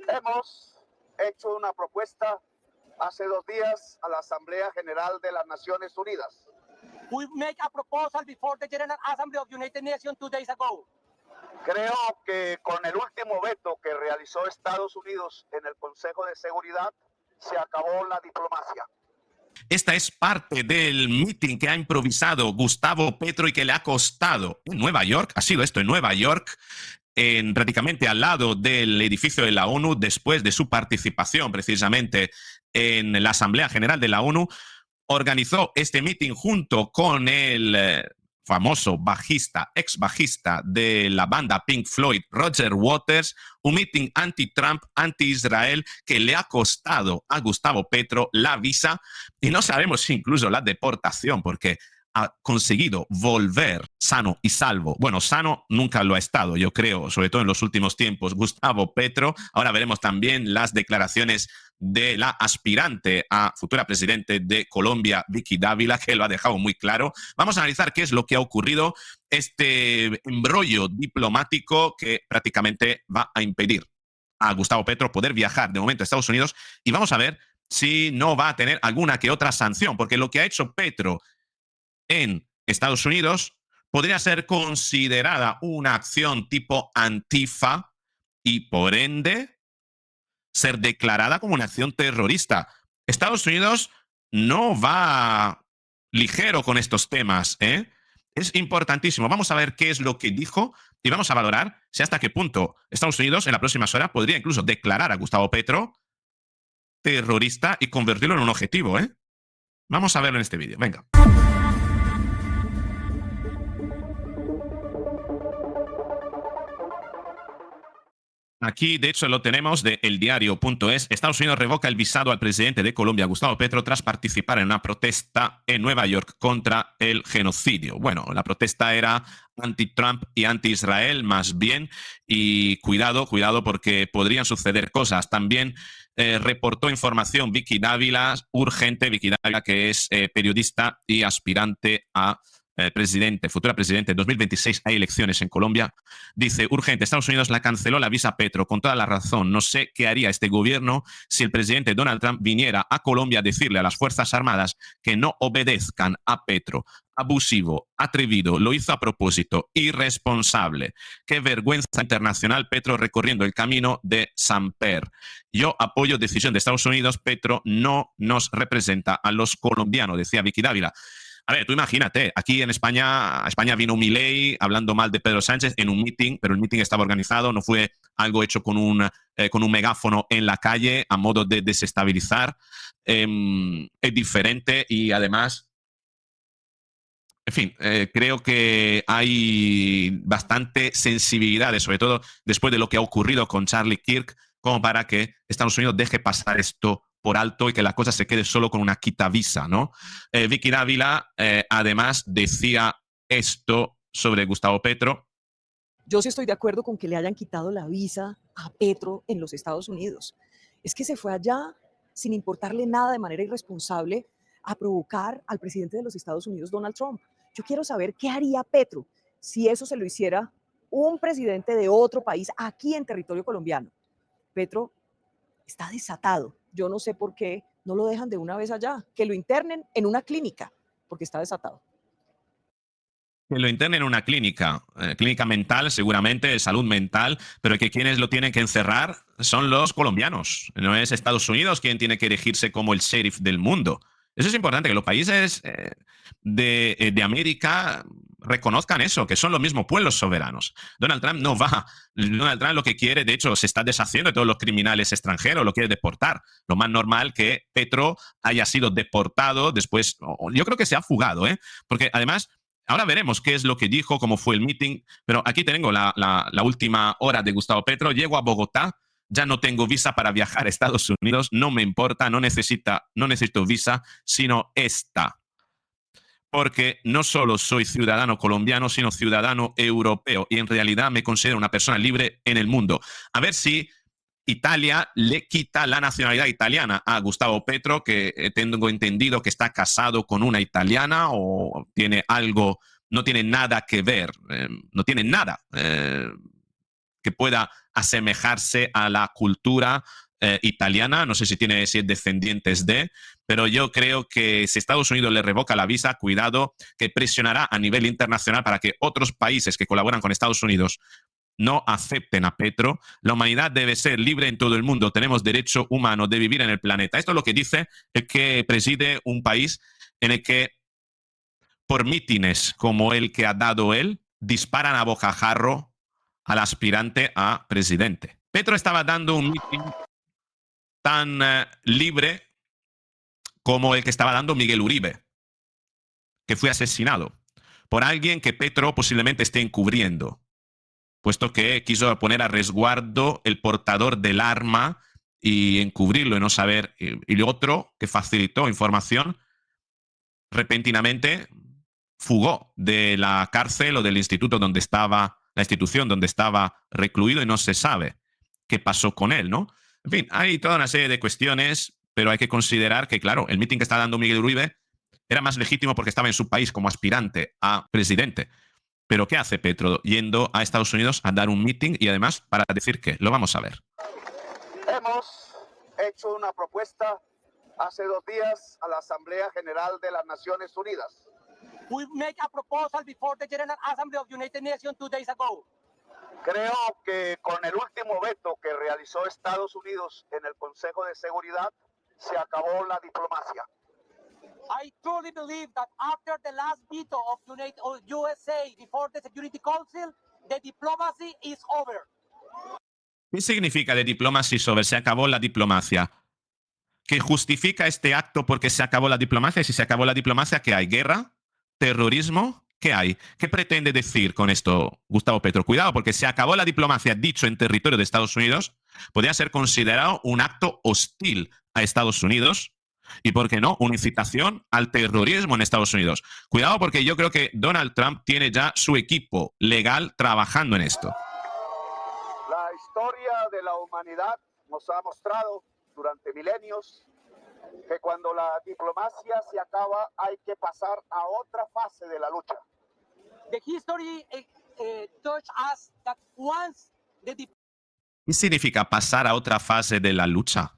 Hemos hecho una propuesta hace 2 días a la Asamblea General de las Naciones Unidas. We make a proposal before the General Assembly of the United Nations 2 days ago. Creo que con el último veto que realizó Estados Unidos en el Consejo de Seguridad se acabó la diplomacia. Esta es parte del meeting que ha improvisado Gustavo Petro y que le ha costado en Nueva York. Ha sido esto en Nueva York, prácticamente al lado del edificio de la ONU, después de su participación precisamente en la Asamblea General de la ONU. Organizó este meeting junto con el famoso bajista, ex bajista de la banda Pink Floyd, Roger Waters, un meeting anti-Trump, anti-Israel, que le ha costado a Gustavo Petro la visa y no sabemos si incluso la deportación, porque ha conseguido volver sano y salvo. Bueno, sano nunca lo ha estado, yo creo, sobre todo en los últimos tiempos, Gustavo Petro. Ahora veremos también las declaraciones de la aspirante a futura presidente de Colombia, Vicky Dávila, que lo ha dejado muy claro. Vamos a analizar qué es lo que ha ocurrido, este embrollo diplomático que prácticamente va a impedir a Gustavo Petro poder viajar de momento a Estados Unidos, y vamos a ver si no va a tener alguna que otra sanción, porque lo que ha hecho Petro en Estados Unidos podría ser considerada una acción tipo Antifa y por ende ser declarada como una acción terrorista. Estados Unidos no va ligero con estos temas, ¿eh? Es importantísimo. Vamos a ver qué es lo que dijo y vamos a valorar si hasta qué punto Estados Unidos en las próximas horas podría incluso declarar a Gustavo Petro terrorista y convertirlo en un objetivo, ¿eh? Vamos a verlo en este vídeo. Venga. Aquí, de hecho, lo tenemos de eldiario.es. Estados Unidos revoca el visado al presidente de Colombia, Gustavo Petro, tras participar en una protesta en Nueva York contra el genocidio. Bueno, la protesta era anti-Trump y anti-Israel, más bien, y cuidado porque podrían suceder cosas. También reportó información Vicky Dávila, urgente, Vicky Dávila, que es periodista y aspirante a futura presidente. En 2026 hay elecciones en Colombia. Dice, urgente, Estados Unidos la canceló la visa a Petro, con toda la razón. No sé qué haría este gobierno si el presidente Donald Trump viniera a Colombia a decirle a las Fuerzas Armadas que no obedezcan a Petro. Abusivo, atrevido, lo hizo a propósito, irresponsable. Qué vergüenza internacional, Petro recorriendo el camino de Samper. Yo apoyo decisión de Estados Unidos, Petro no nos representa a los colombianos, decía Vicky Dávila. A ver, tú imagínate, aquí en España, vino Milei hablando mal de Pedro Sánchez en un meeting, pero el meeting estaba organizado, no fue algo hecho con un megáfono en la calle a modo de desestabilizar. Es diferente y además, en fin, creo que hay bastante sensibilidad, sobre todo después de lo que ha ocurrido con Charlie Kirk, como para que Estados Unidos deje pasar esto por alto y que la cosa se quede solo con una quitavisa, ¿no? Vicky Dávila, además, decía esto sobre Gustavo Petro. Yo sí estoy de acuerdo con que le hayan quitado la visa a Petro en los Estados Unidos. Es que se fue allá sin importarle nada de manera irresponsable a provocar al presidente de los Estados Unidos, Donald Trump. Yo quiero saber qué haría Petro si eso se lo hiciera un presidente de otro país aquí en territorio colombiano. Petro está desatado. Yo no sé por qué no lo dejan de una vez allá, que lo internen en una clínica, porque está desatado. Que lo internen en una clínica mental, seguramente, de salud mental, pero que quienes lo tienen que encerrar son los colombianos. No es Estados Unidos quien tiene que erigirse como el sheriff del mundo. Eso es importante, que los países de América reconozcan eso, que son los mismos pueblos soberanos. Donald Trump no va. Donald Trump lo que quiere, de hecho, se está deshaciendo de todos los criminales extranjeros, lo quiere deportar. Lo más normal que Petro haya sido deportado después, yo creo que se ha fugado, porque además, ahora veremos qué es lo que dijo, cómo fue el meeting, pero aquí tengo la última hora de Gustavo Petro. Llego a Bogotá, ya no tengo visa para viajar a Estados Unidos, no me importa, no necesito visa, sino esta. Porque no solo soy ciudadano colombiano, sino ciudadano europeo, y en realidad me considero una persona libre en el mundo. A ver si Italia le quita la nacionalidad italiana a Gustavo Petro, que tengo entendido que está casado con una italiana o tiene algo, no tiene nada que ver, no tiene nada que pueda asemejarse a la cultura italiana. No sé si es descendientes de, pero yo creo que si Estados Unidos le revoca la visa, cuidado, que presionará a nivel internacional para que otros países que colaboran con Estados Unidos no acepten a Petro. La humanidad debe ser libre en todo el mundo. Tenemos derecho humano de vivir en el planeta. Esto es lo que dice el que preside un país en el que, por mítines como el que ha dado él, disparan a bocajarro al aspirante a presidente. Petro estaba dando un mítin tan libre como el que estaba dando Miguel Uribe, que fue asesinado por alguien que Petro posiblemente esté encubriendo, puesto que quiso poner a resguardo el portador del arma y encubrirlo y no saber. Y otro que facilitó información repentinamente fugó de la cárcel o del instituto donde estaba, la institución donde estaba recluido, y no se sabe qué pasó con él, ¿no? En fin, hay toda una serie de cuestiones, pero hay que considerar que, claro, el mitin que está dando Miguel Uribe era más legítimo porque estaba en su país como aspirante a presidente. Pero ¿qué hace Petro yendo a Estados Unidos a dar un mitin y además para decir qué? Lo vamos a ver. Hemos hecho una propuesta hace 2 días a la Asamblea General de las Naciones Unidas. We make a proposal before the General Assembly of the United Nations 2 days ago. Creo que con el último veto que realizó Estados Unidos en el Consejo de Seguridad se acabó la diplomacia. I truly believe that after the last veto of USA before the Security Council, the diplomacy is over. ¿Qué significa de diplomacy over? Se acabó la diplomacia. ¿Qué justifica este acto porque se acabó la diplomacia? Si se acabó la diplomacia, ¿qué hay? ¿Guerra? ¿Terrorismo? ¿Qué hay? ¿Qué pretende decir con esto Gustavo Petro? Cuidado, porque se acabó la diplomacia dicho en territorio de Estados Unidos, podría ser considerado un acto hostil a Estados Unidos y, ¿por qué no?, una incitación al terrorismo en Estados Unidos. Cuidado, porque yo creo que Donald Trump tiene ya su equipo legal trabajando en esto. La historia de la humanidad nos ha mostrado durante milenios que cuando la diplomacia se acaba hay que pasar a otra fase de la lucha. The history taught us that once the ¿Qué significa pasar a otra fase de la lucha?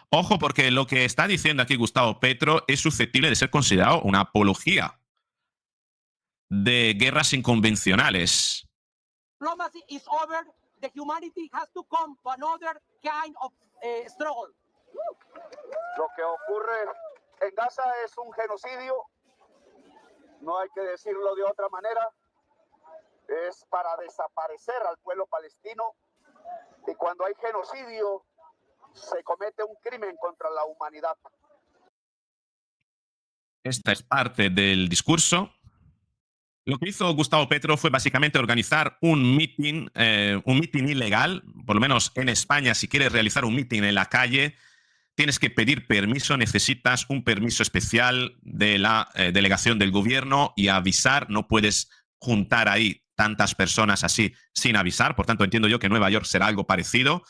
Ojo, porque lo que está diciendo aquí Gustavo Petro es susceptible de ser considerado una apología de guerras inconvencionales. diplomacy is over, the humanity has to come to another kind of struggle. Lo que ocurre en Gaza es un genocidio, no hay que decirlo de otra manera, es para desaparecer al pueblo palestino, y cuando hay genocidio se comete un crimen contra la humanidad. Esta es parte del discurso. Lo que hizo Gustavo Petro fue básicamente organizar un mitin ilegal. Por lo menos en España, si quieres realizar un mitin en la calle, tienes que pedir permiso, necesitas un permiso especial de la delegación del gobierno y avisar. No puedes juntar ahí tantas personas así sin avisar. Por tanto, entiendo yo que Nueva York será algo parecido.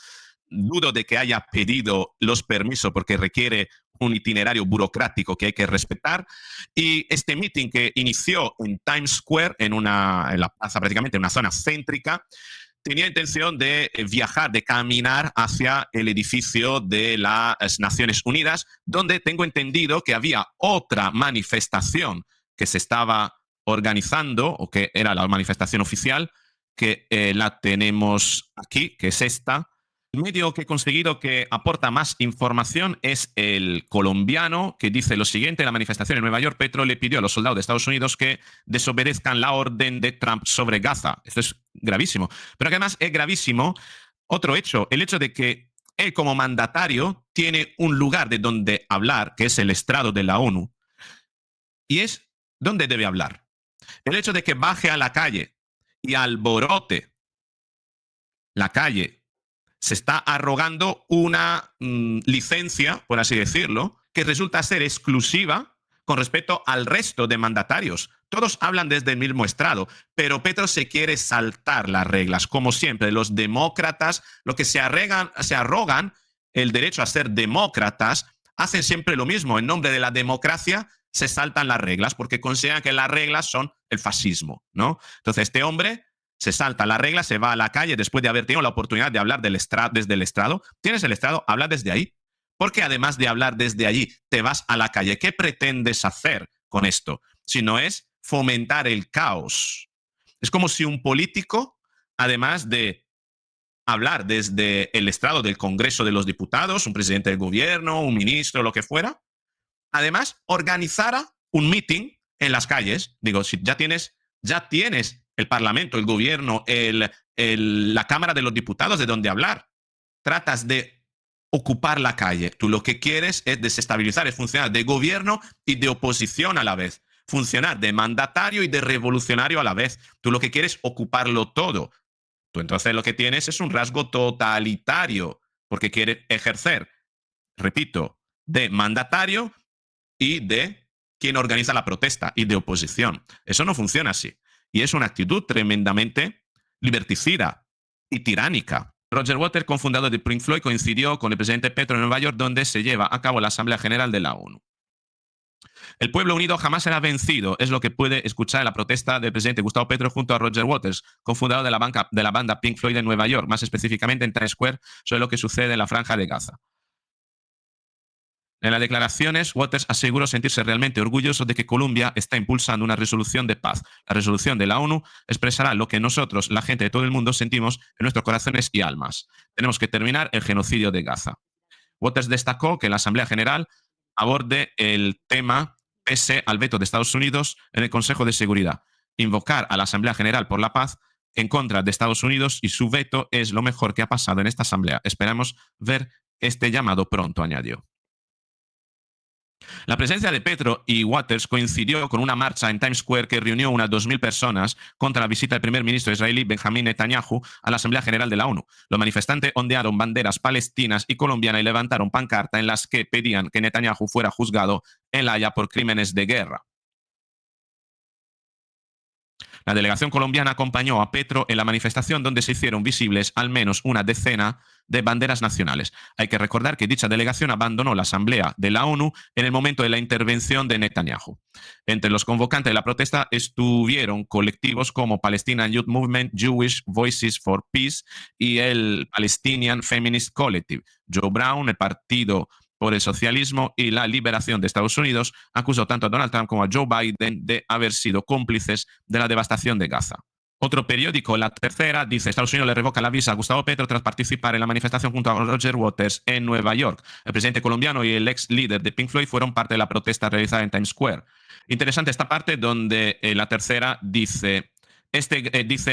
Dudo de que haya pedido los permisos porque requiere un itinerario burocrático que hay que respetar. Y este meeting que inició en Times Square, en la plaza prácticamente, en una zona céntrica, tenía intención de viajar, de caminar hacia el edificio de las Naciones Unidas, donde tengo entendido que había otra manifestación que se estaba organizando, o que era la manifestación oficial, que la tenemos aquí, que es esta. El medio que he conseguido que aporta más información es el colombiano, que dice lo siguiente: la manifestación en Nueva York, Petro le pidió a los soldados de Estados Unidos que desobedezcan la orden de Trump sobre Gaza. Esto es gravísimo. Pero además es gravísimo otro hecho, el hecho de que él como mandatario tiene un lugar de donde hablar, que es el estrado de la ONU, y es donde debe hablar. El hecho de que baje a la calle y alborote la calle, se está arrogando una licencia, por así decirlo, que resulta ser exclusiva con respecto al resto de mandatarios. Todos hablan desde el mismo estrado, pero Petro se quiere saltar las reglas. Como siempre, los demócratas, lo que se arrogan el derecho a ser demócratas, hacen siempre lo mismo. En nombre de la democracia se saltan las reglas porque consideran que las reglas son el fascismo, ¿no? Entonces, este hombre se salta la regla, se va a la calle después de haber tenido la oportunidad de hablar desde el estrado. Tienes el estrado, habla desde ahí. Porque además de hablar desde allí, te vas a la calle. ¿Qué pretendes hacer con esto? Si no es fomentar el caos. Es como si un político, además de hablar desde el estrado del Congreso de los Diputados, un presidente del gobierno, un ministro, lo que fuera, además organizara un meeting en las calles. Digo, si ya tienes el Parlamento, el gobierno, la Cámara de los Diputados de donde hablar. Tratas de ocupar la calle. Tú lo que quieres es desestabilizar, es funcionar de gobierno y de oposición a la vez. Funcionar de mandatario y de revolucionario a la vez. Tú lo que quieres es ocuparlo todo. Tú entonces lo que tienes es un rasgo totalitario, porque quieres ejercer, repito, de mandatario y de quien organiza la protesta y de oposición. Eso no funciona así. Y es una actitud tremendamente liberticida y tiránica. Roger Waters, cofundador de Pink Floyd, coincidió con el presidente Petro en Nueva York, donde se lleva a cabo la Asamblea General de la ONU. El pueblo unido jamás será vencido, es lo que puede escuchar en la protesta del presidente Gustavo Petro junto a Roger Waters, cofundador de la banda Pink Floyd de Nueva York, más específicamente en Times Square, sobre lo que sucede en la Franja de Gaza. En las declaraciones, Waters aseguró sentirse realmente orgulloso de que Colombia está impulsando una resolución de paz. La resolución de la ONU expresará lo que nosotros, la gente de todo el mundo, sentimos en nuestros corazones y almas. Tenemos que terminar el genocidio de Gaza. Waters destacó que la Asamblea General aborde el tema pese al veto de Estados Unidos en el Consejo de Seguridad. Invocar a la Asamblea General por la paz en contra de Estados Unidos y su veto es lo mejor que ha pasado en esta Asamblea. Esperamos ver este llamado pronto, añadió. La presencia de Petro y Waters coincidió con una marcha en Times Square que reunió unas 2.000 personas contra la visita del primer ministro israelí Benjamín Netanyahu a la Asamblea General de la ONU. Los manifestantes ondearon banderas palestinas y colombianas y levantaron pancartas en las que pedían que Netanyahu fuera juzgado en La Haya por crímenes de guerra. La delegación colombiana acompañó a Petro en la manifestación, donde se hicieron visibles al menos una decena de banderas nacionales. Hay que recordar que dicha delegación abandonó la Asamblea de la ONU en el momento de la intervención de Netanyahu. Entre los convocantes de la protesta estuvieron colectivos como Palestinian Youth Movement, Jewish Voices for Peace y el Palestinian Feminist Collective. Joe Brown, el Partido por el Socialismo y la Liberación de Estados Unidos, acusó tanto a Donald Trump como a Joe Biden de haber sido cómplices de la devastación de Gaza. Otro periódico, La Tercera, dice: Estados Unidos le revoca la visa a Gustavo Petro tras participar en la manifestación junto a Roger Waters en Nueva York. El presidente colombiano y el ex líder de Pink Floyd fueron parte de la protesta realizada en Times Square. Interesante esta parte donde La Tercera dice...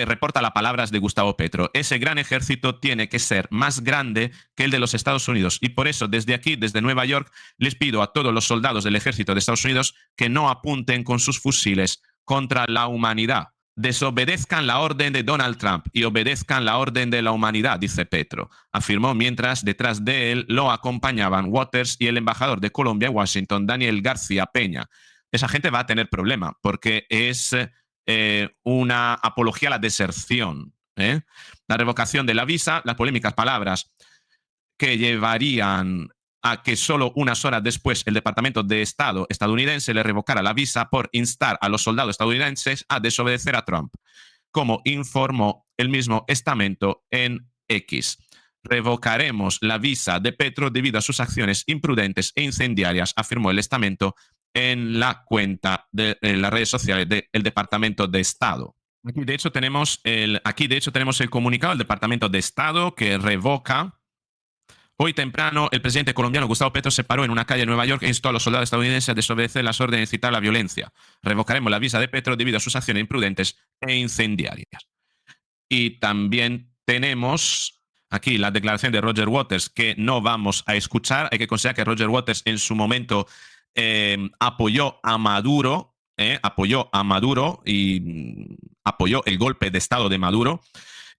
reporta las palabras de Gustavo Petro. Ese gran ejército tiene que ser más grande que el de los Estados Unidos. Y por eso, desde aquí, desde Nueva York, les pido a todos los soldados del ejército de Estados Unidos que no apunten con sus fusiles contra la humanidad. Desobedezcan la orden de Donald Trump y obedezcan la orden de la humanidad, dice Petro. Afirmó mientras detrás de él lo acompañaban Waters y el embajador de Colombia en Washington, Daniel García Peña. Esa gente va a tener problema porque es... una apología a la deserción. La revocación de la visa, las polémicas palabras que llevarían a que solo unas horas después el Departamento de Estado estadounidense le revocara la visa por instar a los soldados estadounidenses a desobedecer a Trump, como informó el mismo estamento en X. Revocaremos la visa de Petro debido a sus acciones imprudentes e incendiarias, afirmó el estamento en la cuenta de las redes sociales del Departamento de Estado. Aquí de hecho tenemos el comunicado del Departamento de Estado que revoca. Hoy temprano, el presidente colombiano Gustavo Petro se paró en una calle de Nueva York e instó a los soldados estadounidenses a desobedecer las órdenes de incitar la violencia. Revocaremos la visa de Petro debido a sus acciones imprudentes e incendiarias. Y también tenemos aquí la declaración de Roger Waters, que no vamos a escuchar. Hay que considerar que Roger Waters en su momento apoyó a Maduro y apoyó el golpe de Estado de Maduro.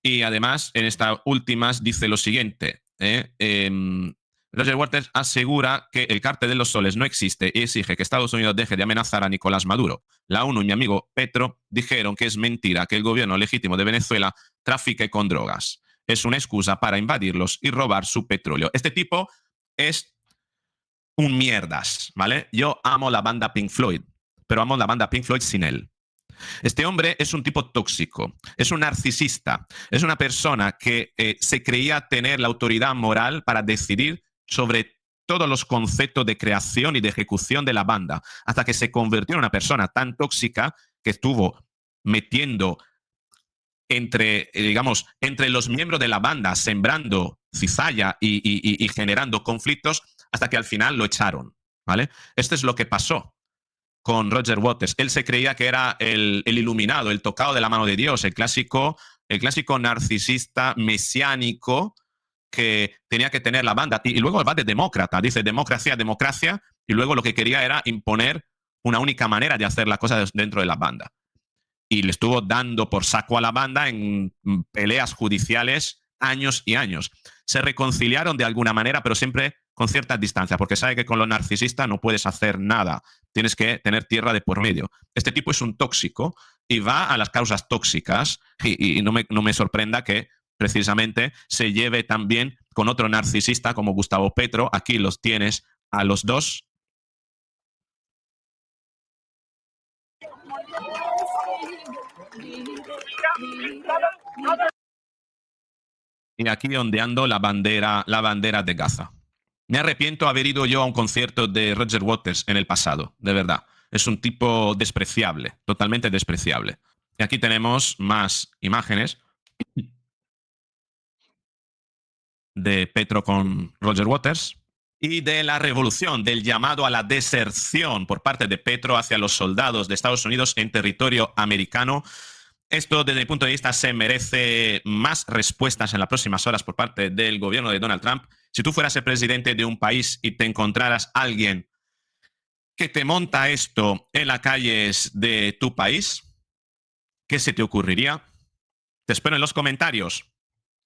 Y además, en estas últimas dice lo siguiente. Roger Waters asegura que el cártel de los soles no existe y exige que Estados Unidos deje de amenazar a Nicolás Maduro. La ONU y mi amigo Petro dijeron que es mentira que el gobierno legítimo de Venezuela trafique con drogas. Es una excusa para invadirlos y robar su petróleo. Este tipo es un mierdas, ¿vale? Yo amo la banda Pink Floyd, pero amo la banda Pink Floyd sin él. Este hombre es un tipo tóxico, es un narcisista, es una persona que se creía tener la autoridad moral para decidir sobre todos los conceptos de creación y de ejecución de la banda, hasta que se convirtió en una persona tan tóxica que estuvo metiendo entre, digamos, entre los miembros de la banda, sembrando cizalla y generando conflictos, hasta que al final lo echaron, ¿vale? Esto es lo que pasó con Roger Waters. Él se creía que era el iluminado, el tocado de la mano de Dios, el clásico narcisista mesiánico que tenía que tener la banda. Y luego va de demócrata, dice democracia, democracia, y luego lo que quería era imponer una única manera de hacer las cosas dentro de la banda. Y le estuvo dando por saco a la banda en peleas judiciales años y años. Se reconciliaron de alguna manera, pero siempre con cierta distancia, porque sabe que con los narcisistas no puedes hacer nada. Tienes que tener tierra de por medio. Este tipo es un tóxico y va a las causas tóxicas y no me sorprenda que precisamente se lleve también con otro narcisista como Gustavo Petro. Aquí los tienes a los dos. Y aquí ondeando la bandera de Gaza. Me arrepiento de haber ido yo a un concierto de Roger Waters en el pasado, de verdad. Es un tipo despreciable, totalmente despreciable. Y aquí tenemos más imágenes de Petro con Roger Waters y de la revolución, del llamado a la deserción por parte de Petro hacia los soldados de Estados Unidos en territorio americano. Esto, desde mi punto de vista, se merece más respuestas en las próximas horas por parte del gobierno de Donald Trump. Si tú fueras el presidente de un país y te encontraras a alguien que te monta esto en las calles de tu país, ¿qué se te ocurriría? Te espero en los comentarios.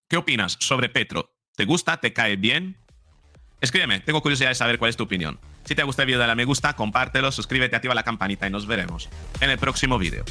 ¿Qué opinas sobre Petro? ¿Te gusta? ¿Te cae bien? Escríbeme, tengo curiosidad de saber cuál es tu opinión. Si te gusta el vídeo, dale a me gusta, compártelo, suscríbete, activa la campanita y nos veremos en el próximo vídeo.